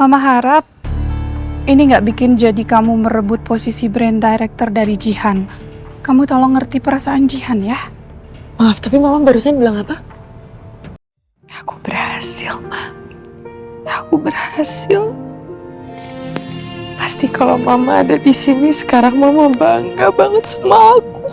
Mama harap ini nggak bikin jadi kamu merebut posisi brand director dari Jihan. Kamu tolong ngerti perasaan Jihan ya. Maaf, tapi Mama barusan bilang apa? Aku berhasil, Ma. Aku berhasil. Pasti kalau Mama ada di sini sekarang Mama bangga banget sama aku.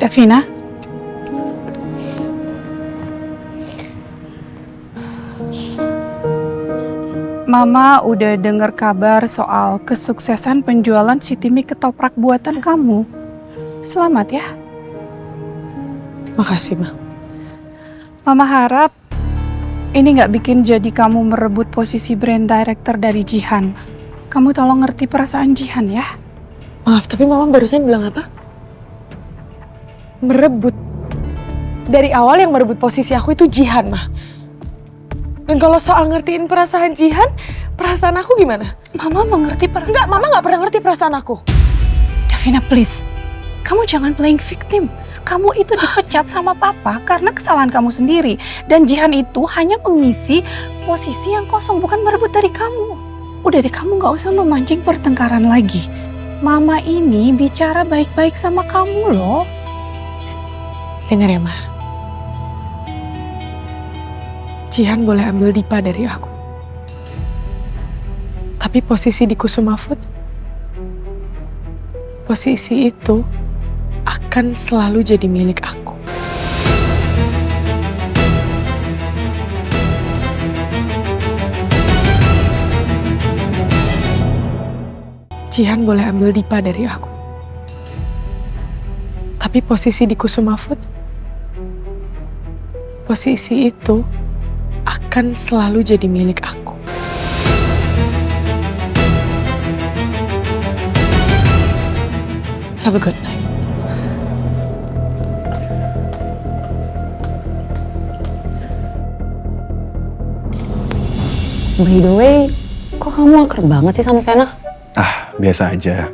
Davina? Mama udah dengar kabar soal kesuksesan penjualan Siti mie ketoprak buatan kamu. Selamat ya. Makasih, Ma. Mama harap ini nggak bikin jadi kamu merebut posisi brand director dari Jihan. Kamu tolong ngerti perasaan Jihan ya. Maaf, tapi Mama barusan bilang apa? Merebut. Dari awal yang merebut posisi aku itu Jihan, Ma. Dan kalau soal ngertiin perasaan Jihan, perasaan aku gimana? Mama mengerti perasaan. Enggak, Mama nggak pernah ngerti perasaan aku. Davina, please. Kamu jangan playing victim. Kamu itu dipecat sama papa karena kesalahan kamu sendiri. Dan Jihan itu hanya mengisi posisi yang kosong, bukan merebut dari kamu. Udah deh, kamu nggak usah memancing pertengkaran lagi. Mama ini bicara baik-baik sama kamu loh. Dengar ya, Ma. Jihan boleh ambil Dipa dari aku. Tapi posisi di Kusuma Food, posisi itu akan selalu jadi milik aku. Jihan boleh ambil Dipa dari aku. Tapi posisi di Kusuma Food, posisi itu akan selalu jadi milik aku. Have a good night. By the way, kok kamu akrab banget sih sama Sena? Biasa aja.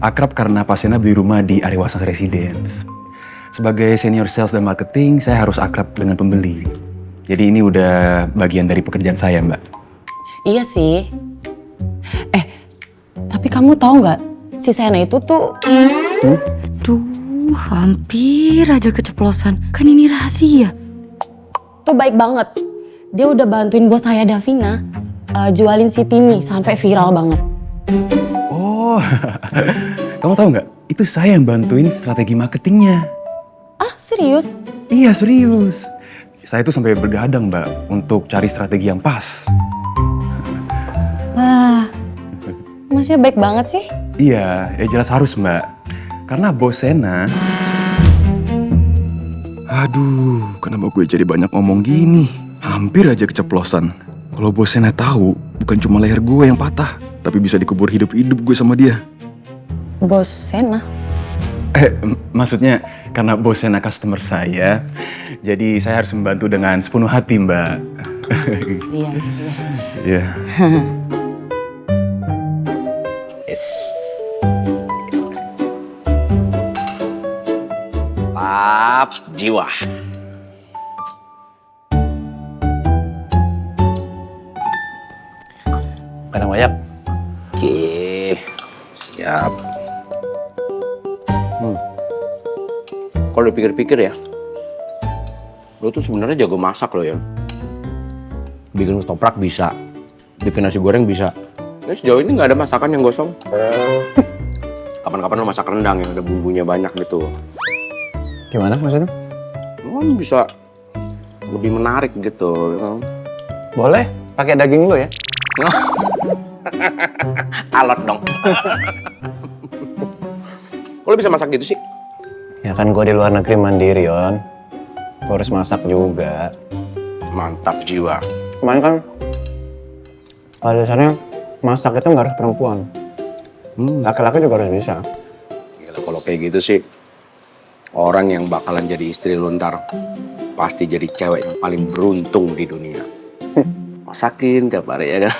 Akrab karena Pak Sena beli rumah di Ariwasang Residence. Sebagai senior sales dan marketing, saya harus akrab dengan pembeli. Jadi ini udah bagian dari pekerjaan saya, Mbak. Iya sih. Tapi kamu tahu nggak, si Sena itu tuh... Duh, hampir aja keceplosan. Kan ini rahasia. Tuh baik banget. Dia udah bantuin bos saya Davina jualin Siti mie sampai viral banget. Oh, kamu tahu nggak? Itu saya yang bantuin strategi marketingnya. Ah, serius? Iya, serius. Saya tuh sampai bergadang, Mbak, untuk cari strategi yang pas. Wah, masnya baik banget sih. Iya, ya jelas harus, Mbak. Karena bos Sena... Aduh, kenapa gue jadi banyak ngomong gini? Hampir aja keceplosan. Kalau bos Sena tahu, bukan cuma leher gue yang patah, tapi bisa dikubur hidup-hidup gue sama dia. Bos Sena? Maksudnya karena bos Sena customer saya, jadi saya harus membantu dengan sepenuh hati, Mbak. Iya. Iya. Tap jiwa. Kadang banyak. Oke, siap. Kalau dipikir-pikir ya, lo tuh sebenarnya jago masak lo ya. Bikin ketoprak bisa, bikin nasi goreng bisa. Nah, sejauh ini nggak ada masakan yang gosong. Kapan-kapan lo masak rendang yang ada bumbunya banyak gitu. Gimana maksudnya? Lo kan bisa lebih menarik gitu. Boleh, pakai daging lu ya. Alot dong. Kok lo bisa masak gitu sih? Ya kan gue di luar negeri mandiri, Yon. Gue harus masak juga. Mantap jiwa. Kemarin kan, pada dasarnya masak itu nggak harus perempuan. Laki-laki juga harus bisa. Gila, kalau kayak gitu sih, Orang yang bakalan jadi istri lu ntar pasti jadi cewek yang paling beruntung di dunia. Masakin tiap hari ya kan?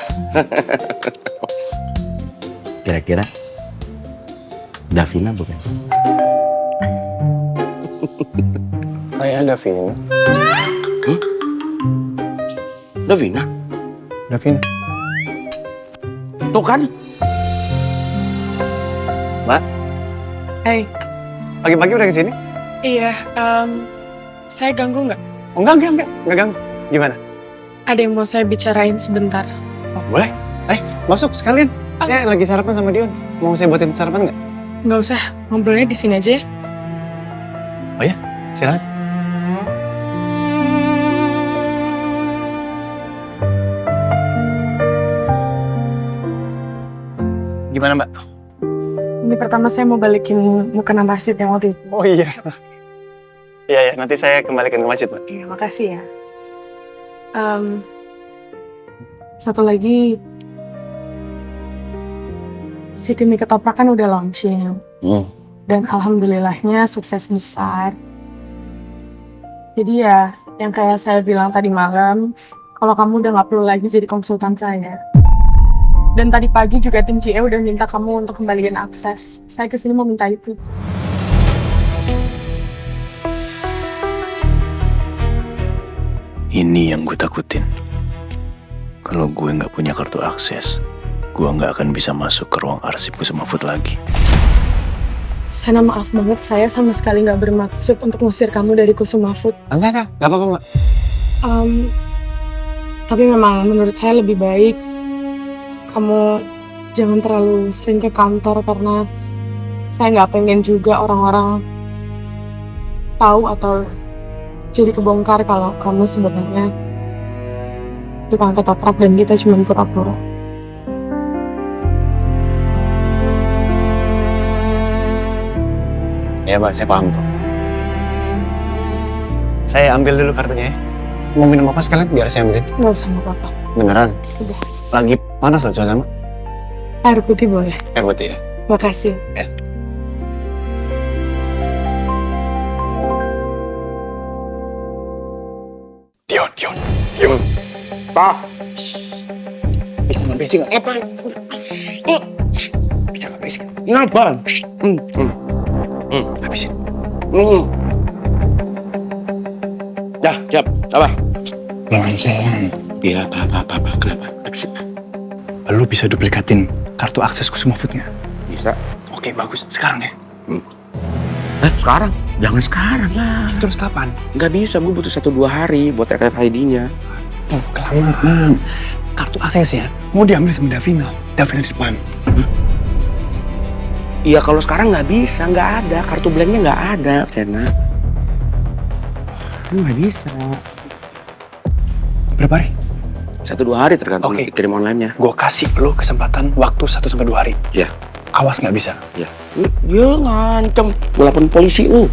Kira-kira Davina bukan? Kayak Davina. Davina? Davina. Tuh kan? Mbak? Hai. Pagi-pagi udah kesini? Iya, saya ganggu nggak? Oh, enggak ganggu. Gimana? Ada yang mau saya bicarain sebentar. Oh, boleh. Masuk sekalian. Saya lagi sarapan sama Dion. Mau saya buatin sarapan nggak? Nggak usah, ngobrolnya di sini aja ya. Oh ya, silakan. Gimana, Mbak? Ini pertama saya mau balikin mukena masjid yang waktu itu. Oh iya. Iya, nanti saya kembalikan ke masjid, Mbak. Iya, makasih ya. Satu lagi, si Timi Ketoprak kan udah launching. Dan alhamdulillahnya sukses besar. Jadi ya, yang kayak saya bilang tadi malam, kalau kamu udah nggak perlu lagi jadi konsultan saya. Dan tadi pagi juga tim GE udah minta kamu untuk kembaliin akses. Saya kesini mau minta itu. Ini yang gue takutin. Kalau gue nggak punya kartu akses, gue nggak akan bisa masuk ke ruang arsip Kusuma Food lagi. Sana maaf banget, saya sama sekali nggak bermaksud untuk ngusir kamu dari Kusuma Food. Enggak apa-apa, Mbak. Tapi memang menurut saya lebih baik kamu jangan terlalu sering ke kantor karena saya nggak pengen juga orang-orang tahu atau jadi kebongkar kalau kamu sebenarnya tukang ketoprak dan kita cuma pura-pura. Ya, Mbak, saya paham kok. Saya ambil dulu kartunya ya. Mau minum apa sekalian biar saya ambilin? Nggak usah, nggak apa-apa. Beneran? Udah. Lagi panas loh cuaca, Mbak. Air putih boleh. Air putih ya. Makasih. Ya. Dion. Pak! Bisa nggak berisik nggak? Bisa nggak berisik? Kenapa? Habisin. Dah, siap. Apa? Pelan-pelan. Iya, apa. Kenapa? Lu bisa duplikatin kartu akses Kusuma Food-nya? Bisa. Oke, bagus. Sekarang ya? Sekarang? Jangan sekarang lah. Terus kapan? Nggak bisa, gue butuh 1-2 hari buat RFID-nya. Kelamaan. Kartu aksesnya mau diambil sama Davina. Davina di depan. Iya, kalau sekarang nggak bisa, nggak ada. Kartu blanknya nggak ada, Cena. Nggak bisa. Berapa hari? 1-2 hari tergantung Oke. kirim online-nya. Gue kasih lu kesempatan waktu 1-2 hari. Iya. Awas nggak bisa. Iya. Dia ngancem. Gue lapor polisi lu.